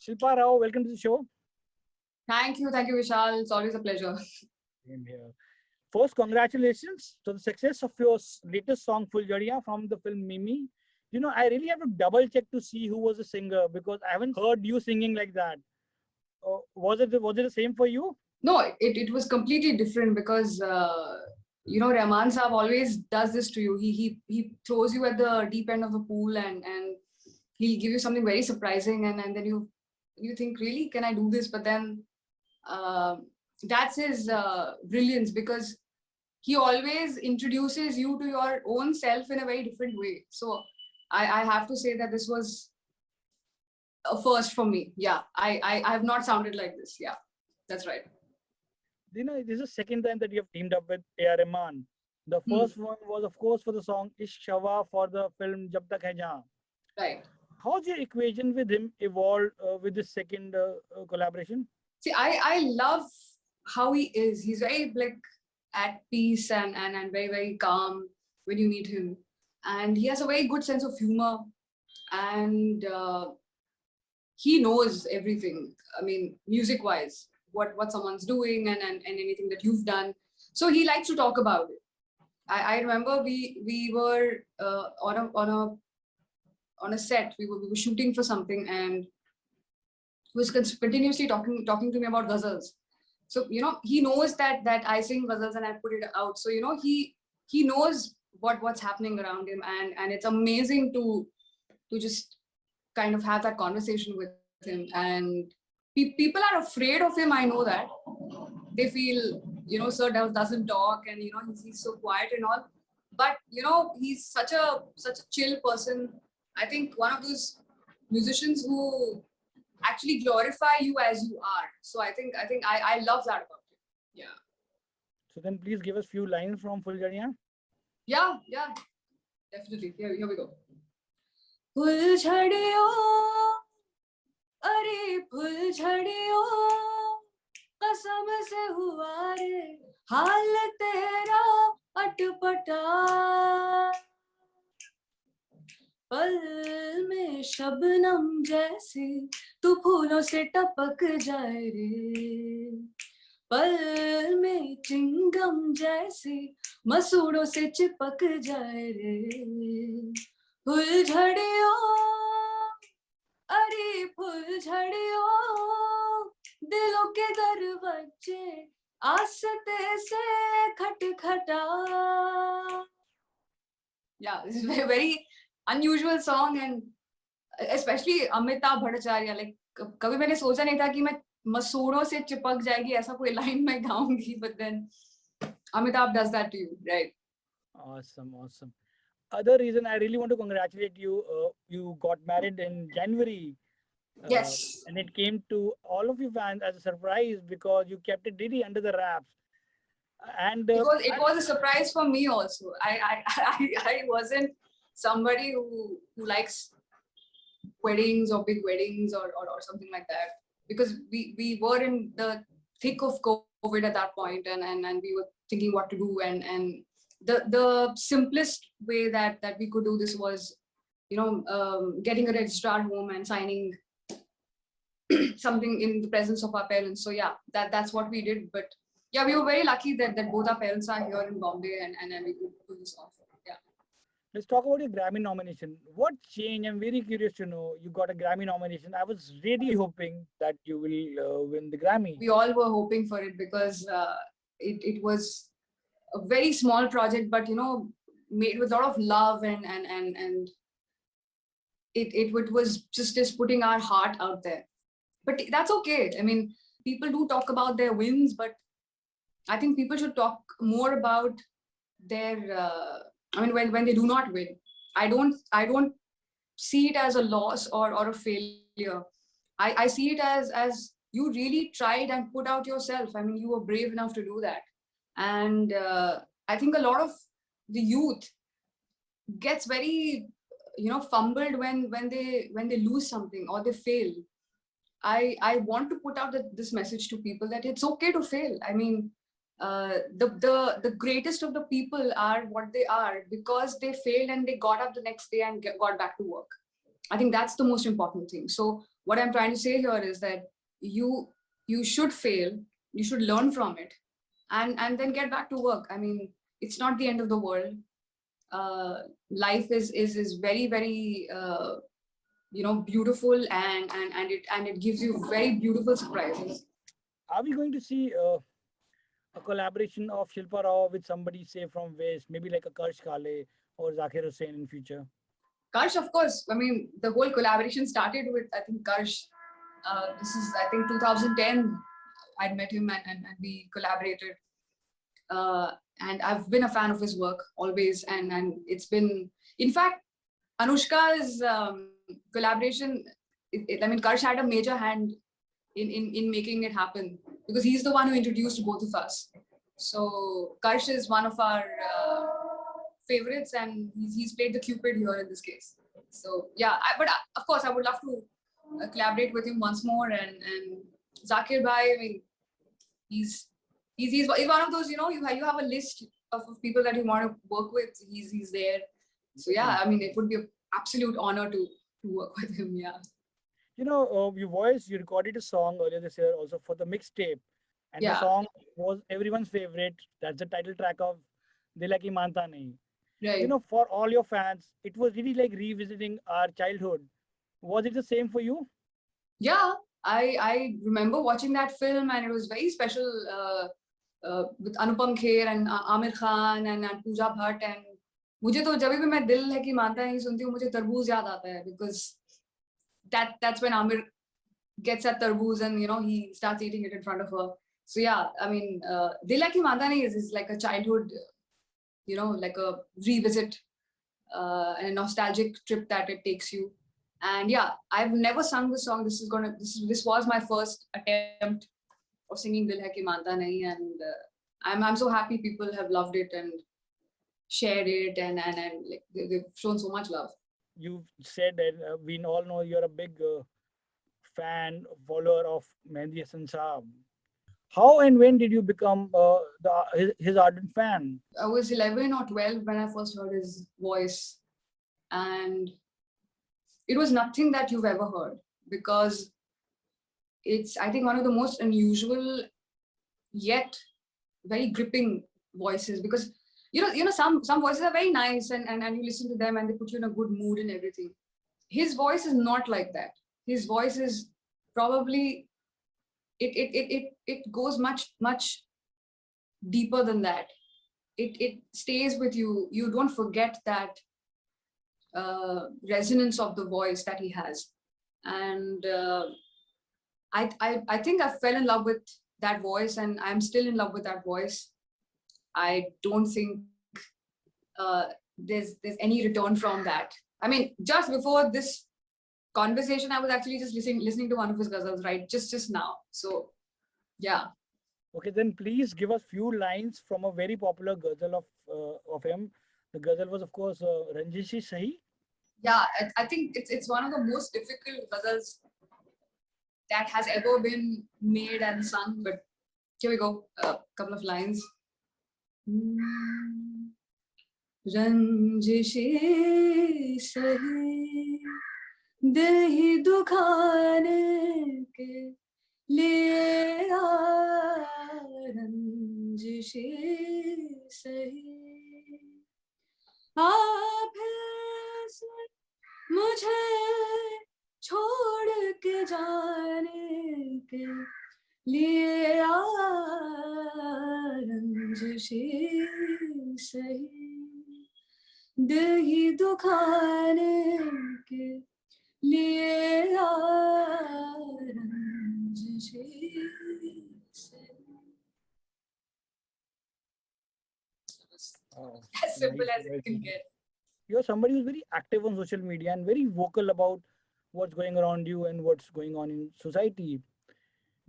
Shilpa Rao, welcome to the show. Thank you, Vishal. It's always a pleasure. Same here. First, congratulations to the success of your latest song, Phuljhadiyon, from the film Mimi. I really have to double check to see who was the singer because I haven't heard you singing like that. Was it the same for you? No, it was completely different because Rahman Saab always does this to you. He throws you at the deep end of the pool and he'll give you something very surprising and then you think, really, can I do this? But then that's his brilliance, because he always introduces you to your own self in a very different way. So I have to say that this was a first for me. Yeah, I have not sounded like this. Yeah, that's right. This is the second time that you have teamed up with A.R. Rahman. The first one was, of course, for the song Ishq Shawa for the film Jab Tak Hai Jahan. Right. How's your equation with him evolved with this second collaboration? See, I love how he is. He's very at peace and very, very calm when you meet him. And he has a very good sense of humor. And he knows everything. I mean, music-wise, what someone's doing and anything that you've done. So he likes to talk about it. I remember we were on a set. We were shooting for something, and he was continuously talking to me about ghazals. So he knows that I sing ghazals and I put it out. So he knows what's happening around him, and it's amazing to just kind of have that conversation with him. And people are afraid of him. I know that they feel sir doesn't talk and he's so quiet and all. But he's such a chill person. I think one of those musicians who actually glorify you as you are. So I think I love that about him. Yeah. So then please give us few lines from Phuljhadiyon. Yeah, definitely. Here we go. Phuljhadiyon, अरे Phuljhadiyon, कसम से हुआ रे हाल तेरा अटपटा, पल में शबनम जैसी तू फूलों से टपक जाए रे, पल में चिंगम जैसी मसूड़ों से चिपक जाए रे, फुलझड़ियों अरे फुलझड़ियों, दिलों के दरवाजे आस्ते से खटखटा. Yeah, this is a very unusual song, and especially Amitabh Bhattacharya. Like कभी मैंने सोचा नहीं था कि मैं मसूड़ों से चिपक जाएगी ऐसा कोई लाइन मैं गाऊंगी, but then Amitabh does that to you, right? Awesome. Other reason I really want to congratulate you. You got married in January. Yes. And it came to all of you fans as a surprise because you kept it really under the wraps. And it was a surprise for me also. I wasn't somebody who likes weddings or big weddings or something like that, because we were in the thick of COVID at that point, and we were thinking what to do, and the simplest way that we could do this was getting a registrar home and signing something in the presence of our parents. So yeah, that's what we did. But yeah, we were very lucky that both our parents are here in Bombay and we could do this off. Yeah. Let's talk about your Grammy nomination. What changed? I'm very curious to know. You got a Grammy nomination. I was really hoping that you will win the Grammy. We all were hoping for it because it was a very small project, but made with a lot of love and it was just putting our heart out there. But that's okay. I mean, people do talk about their wins, but I think people should talk more about their when they do not win. I don't see it as a loss or a failure. I see it as you really tried and put out yourself. I mean, you were brave enough to do that. And I think a lot of the youth gets very fumbled when they lose something or they fail. I want to put out this message to people that it's okay to fail. I mean, the greatest of the people are what they are because they failed and they got up the next day and got back to work. I think that's the most important thing. So what I'm trying to say here is that you should fail, you should learn from it, and then get back to work. I mean, it's not the end of the world. Life is very, very beautiful, and it gives you very beautiful surprises. Are we going to see a collaboration of Shilpa Rao with somebody, say from West, maybe like a Karsh Kale or Zakir Hussain in future? Karsh, of course. I mean, the whole collaboration started with, I think, Karsh. This is, I think, 2010. I'd met him, and we collaborated. And I've been a fan of his work always. And it's been, in fact, Anushka's collaboration, I mean, Karsh had a major hand in making it happen, because he's the one who introduced both of us. So Karsh is one of our favorites, and he's played the Cupid here in this case. So yeah, of course I would love to collaborate with him once more. And Zakir Bhai, I mean, he's one of those, you have a list of people that you want to work with. He's there. So yeah, I mean, it would be an absolute honor to work with him. Yeah. You recorded a song earlier this year also for the mixtape, and the song was everyone's favorite. That's the title track of Dil Hai Ki Manta Nahi. Right. For all your fans, it was really like revisiting our childhood. Was it the same for you? Yeah, I remember watching that film, and it was very special with Anupam Kher and Amir Khan and Pooja Bhatt. And मुझे तो जब भी मैं दिल है कि मानता नहीं सुनती हूँ, मुझे तरबूज याद आता है, because that's when Amir gets that tarboos, and he starts eating it in front of her. So yeah, I mean, Dil Hai Ki Manta Nahi is like a childhood, like a revisit and a nostalgic trip that it takes you. And yeah, I've never sung this song. This was my first attempt of singing Dil Hai Ki Manta Nahi, and I'm so happy people have loved it and shared it, and like they've shown so much love. You've said that we all know you're a big fan, follower of Mehndi Hasan Saab. How and when did you become his ardent fan? I was 11 or 12 when I first heard his voice, and it was nothing that you've ever heard, because it's, I think, one of the most unusual yet very gripping voices. Because some voices are very nice, and you listen to them and they put you in a good mood and everything. His voice is not like that. His voice is probably, it goes much deeper than that. It stays with you. You don't forget that resonance of the voice that he has. And I think I fell in love with that voice, and I'm still in love with that voice. I don't think there's any return from that. I mean, just before this conversation, I was actually just listening to one of his ghazals, right? Just now. So yeah. Okay, then please give us few lines from a very popular ghazal of him. The ghazal was, of course, Ranjishi Sahi. Yeah, I think it's one of the most difficult ghazals that has ever been made and sung. But here we go, a couple of lines. रंजिशे सही दिल ही दुखाने के लिए रंजिशे सही आप मुझे छोड़ के जाने के लिए रंजिशे सही दिल ही दुखाने के लिए रंजिशे सही. As simple as it can get. You're somebody who's very active on social media and very vocal about what's going around you and what's going on in society.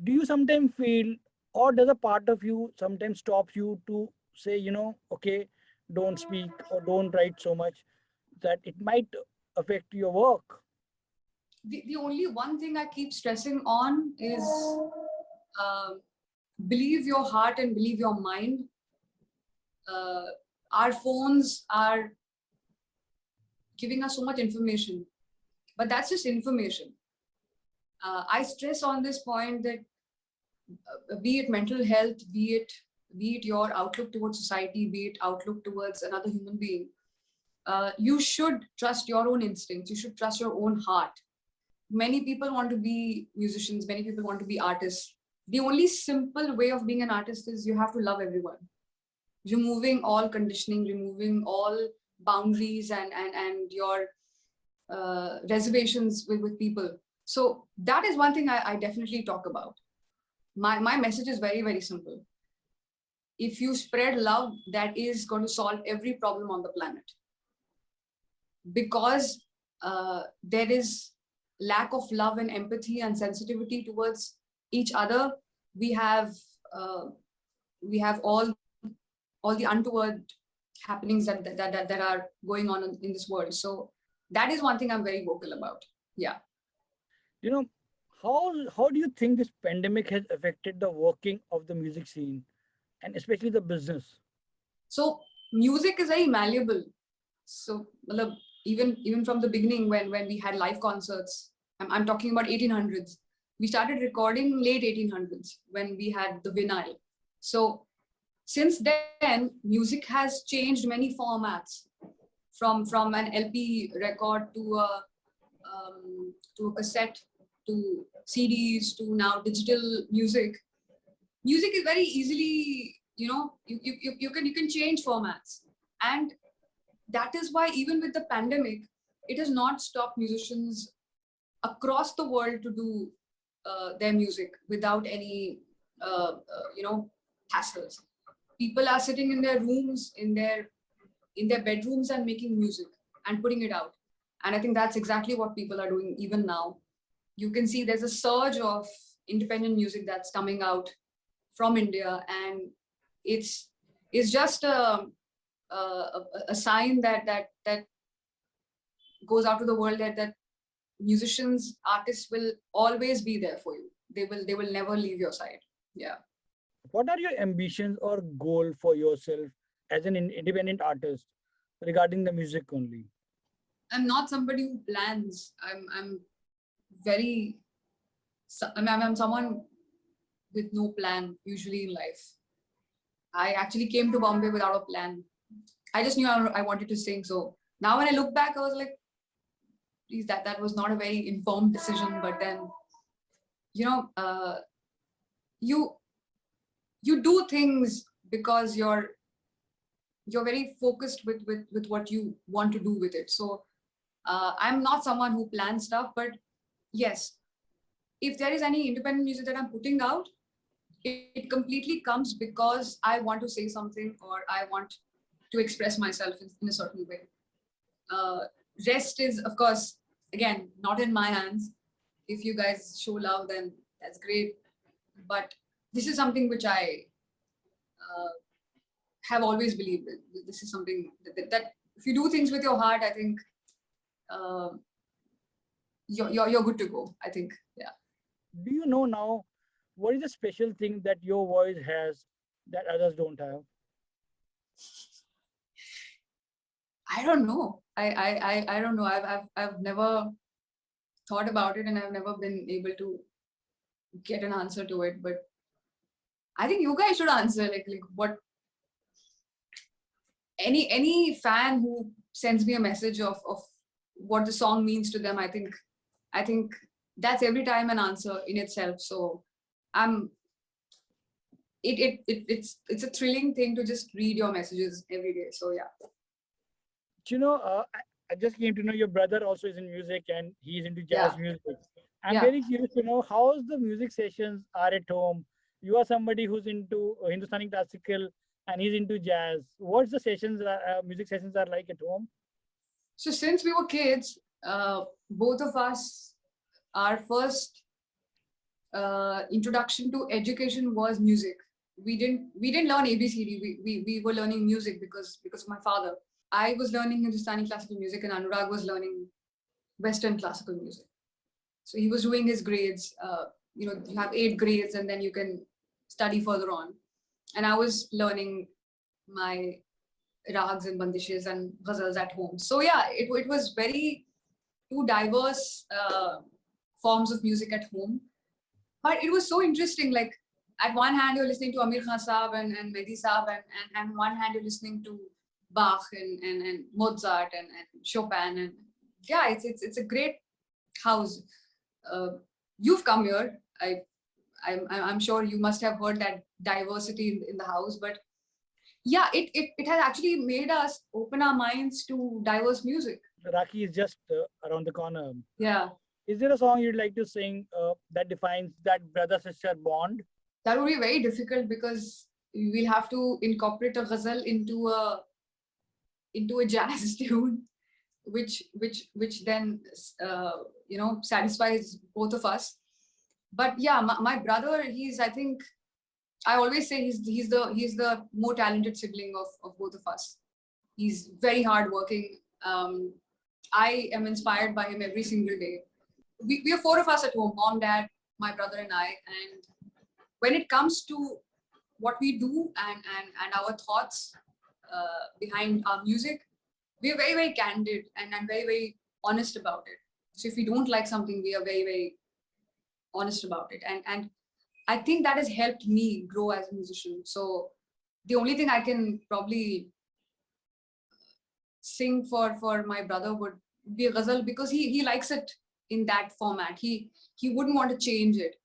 Do you sometimes feel, or does a part of you sometimes stop you to say, okay, don't speak or don't write so much, that it might affect your work? The only one thing I keep stressing on is believe your heart and believe your mind. Our phones are giving us so much information, but that's just information. I stress on this point that be it mental health, be it your outlook towards society, be it outlook towards another human being, you should trust your own instincts. You should trust your own heart. Many people want to be musicians. Many people want to be artists. The only simple way of being an artist is you have to love everyone, removing all conditioning, removing all boundaries and your reservations with people. So that is one thing I definitely talk about. My message is very, very simple. If you spread love, that is going to solve every problem on the planet. Because there is lack of love and empathy and sensitivity towards each other, we have uh, all the untoward happenings that are going on in this world. So that is one thing I'm very vocal about. Yeah. You know, how do you think this pandemic has affected the working of the music scene and especially the business? So music is very malleable. So even from the beginning, when we had live concerts, I'm talking about 1800s. We started recording late 1800s when we had the vinyl. So since then, music has changed many formats, from an LP record to a cassette to CDs to now digital music. Music is very easily, you can change formats, and that is why even with the pandemic, it has not stopped musicians across the world to do their music without any hassles. People are sitting in their rooms, in their bedrooms, and making music and putting it out. And I think that's exactly what people are doing even now. You can see there's a surge of independent music that's coming out from India, and it's just a sign that goes out to the world that musicians, artists will always be there for you. They will never leave your side. Yeah. What are your ambitions or goal for yourself as an independent artist regarding the music only? I'm not somebody who plans. I'm very. I'm someone with no plan usually in life. I actually came to Bombay without a plan. I just knew I wanted to sing. So now when I look back, I was like, please, that was not a very informed decision. But then, you you do things because you're very focused with what you want to do with it. So I'm not someone who plans stuff, but yes, if there is any independent music that I'm putting out, it completely comes because I want to say something, or I want to express myself in a certain way. uh, Rest is, of course, again, not in my hands. If you guys show love, then that's great. But this is something which I uh, have always believed in. This is something that if you do things with your heart, I think uh, you're good to go. I think, yeah. Do you know now what is the special thing that your voice has that others don't have? I don't know. I don't know. I've never thought about it, and I've never been able to get an answer to it. But I think you guys should answer, like what any fan who sends me a message of what the song means to them. I think that's every time an answer in itself. So I'm it's a thrilling thing to just read your messages every day. So yeah. I just came to know your brother also is in music and he's into Yeah. jazz music. I'm Yeah. very curious to know how the music sessions are at home. You are somebody who's into Hindustani classical and he's into jazz. What's the music sessions are like at home? So since we were kids, both of us, our first introduction to education was music. We didn't learn ABCD. We were learning music because of my father. I was learning Hindustani classical music, and Anurag was learning Western classical music. So he was doing his grades. You have 8 grades, and then you can study further on. And I was learning my rags and bandishes and ghazals at home. So yeah, it was very two diverse forms of music at home. But it was so interesting. Like at one hand, you're listening to Amir Khan Saab and Mehdi Saab, and one hand you're listening to Bach and Mozart and Chopin. And yeah, it's a great house. You've come here. I'm sure you must have heard that diversity in the house, but yeah, it has actually made us open our minds to diverse music. Rakhi is just around the corner. Yeah. Is there a song you'd like to sing that defines that brother-sister bond? That would be very difficult because we'll have to incorporate a ghazal into a jazz tune, which then satisfies both of us. But yeah, my brother, I think I always say he's the more talented sibling of both of us. He's very hardworking. I am inspired by him every single day. We are four of us at home: mom, dad, my brother, and I. And when it comes to what we do and our thoughts behind our music, we are very, very candid and very, very honest about it. So if we don't like something, we are very, very honest about it. And I think that has helped me grow as a musician. So the only thing I can probably sing for my brother would be a ghazal, because he likes it in that format. He wouldn't want to change it.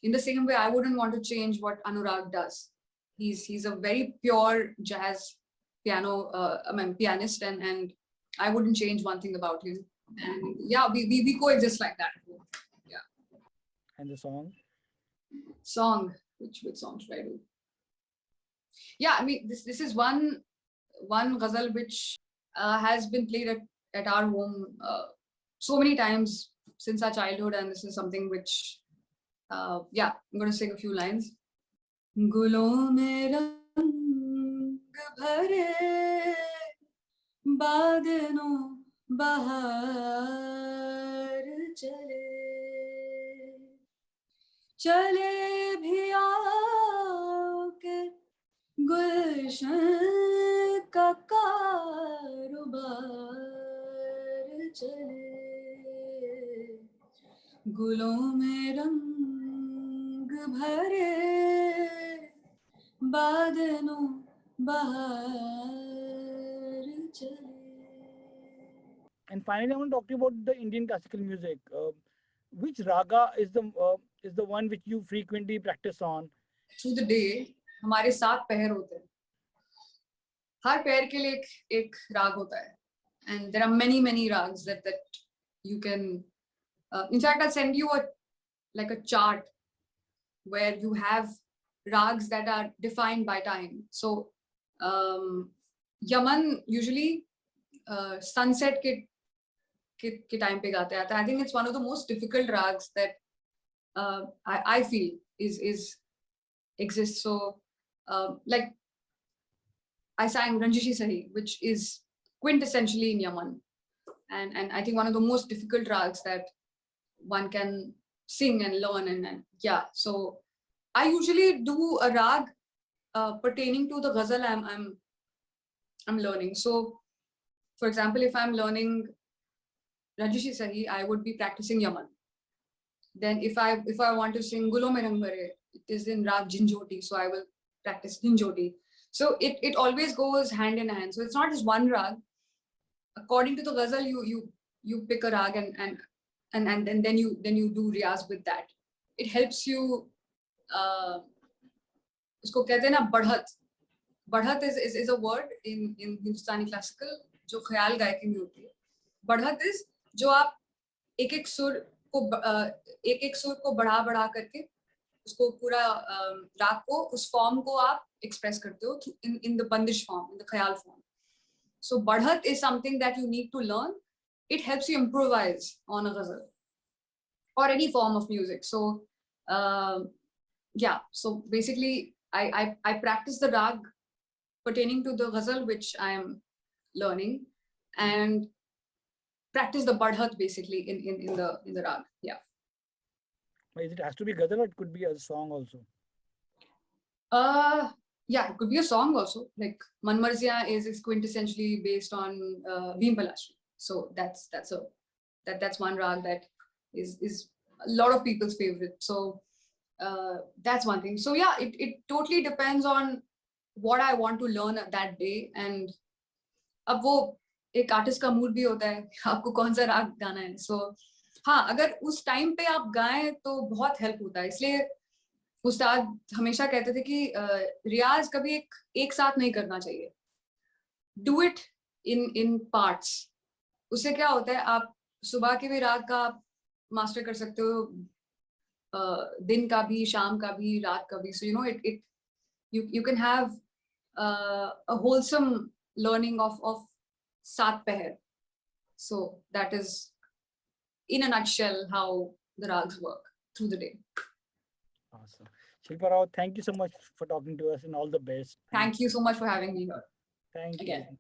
In the same way, I wouldn't want to change what Anurag does. He's a very pure jazz pianist, and I wouldn't change one thing about him. And yeah, we coexist like that. Yeah. And the song? Song. Which song should I do? Yeah, I mean, this is one ghazal which has been played at our home so many times since our childhood, and this is something which yeah, I'm going to sing a few lines. Gulon mein rang bhare, badno bahar chale bhi aake gulshan ka karobar chale, gulon mein rang bhare, badno bahar chale. And finally, I want to talk to you about the Indian classical music. Which raga is the one which you frequently practice on? Through the day, हमारे 7 पैर होते हैं. हर पैर के लिए एक राग होता है. And there are many rags that you can. In fact, I'll send you a chart where you have rags that are defined by time. So Yaman usually sunset ke time pe gaate aata. I think it's one of the most difficult rags that I feel exists. So like I sang Ranjishi Sahi, which is quintessentially in Yaman, and I think one of the most difficult rags that one can sing and learn, and yeah. So I usually do a rag pertaining to the ghazal I'm learning. So for example, if I'm learning Ranjishi Sahi, I would be practicing Yaman. Then if I want to sing Gulo Mein Rang Bhare, it is in rag Jhinjhoti, so I will practice Jhinjhoti. So it always goes hand in hand. So it's not just one rag. According to the ghazal, you pick a rag and then you do riyaz with that. It helps you. उसको कहते हैं ना बढ़त. बढ़त is a word in Hindustani classical जो ख्याल गायकी में होती है. बढ़त is जो आप एक सुर को बढ़ा करके उसको पूरा राग को उस फॉर्म को आप एक्सप्रेस करते हो in the bandish form, in the khayal form. So badhat is something that you need to learn. It helps you improvise on a ghazal or any form of music. So yeah, so basically I practice the rag pertaining to the ghazal which I am learning, and practice the badhat basically in the rag. Yeah. Is it has to be ghazal, or it could be a song also? Yeah, it could be a song also. Like Manmarziya is quintessentially based on Bhim Palashri. So that's one rag that is a lot of people's favorite. So that's one thing. So yeah, it totally depends on what I want to learn at that day. And अब वो एक artist का mood भी होता है आपको कौन सा राग गाना है. सो हाँ, अगर उस टाइम पे आप गाएं तो बहुत हेल्प होता है. इसलिए उस्ताद हमेशा कहते थे कि रियाज कभी एक साथ नहीं करना चाहिए. Do it in parts. उससे क्या होता है, आप सुबह के भी राग का आप मास्टर कर सकते हो, दिन का भी, शाम का भी, रात का भी. So you know it you can have a wholesome learning of Sat Peher. So that is in a nutshell how the rags work through the day. Awesome. Shilpa Rao, thank you so much for talking to us and all the best. Thank you so much for having me here Thank again. you.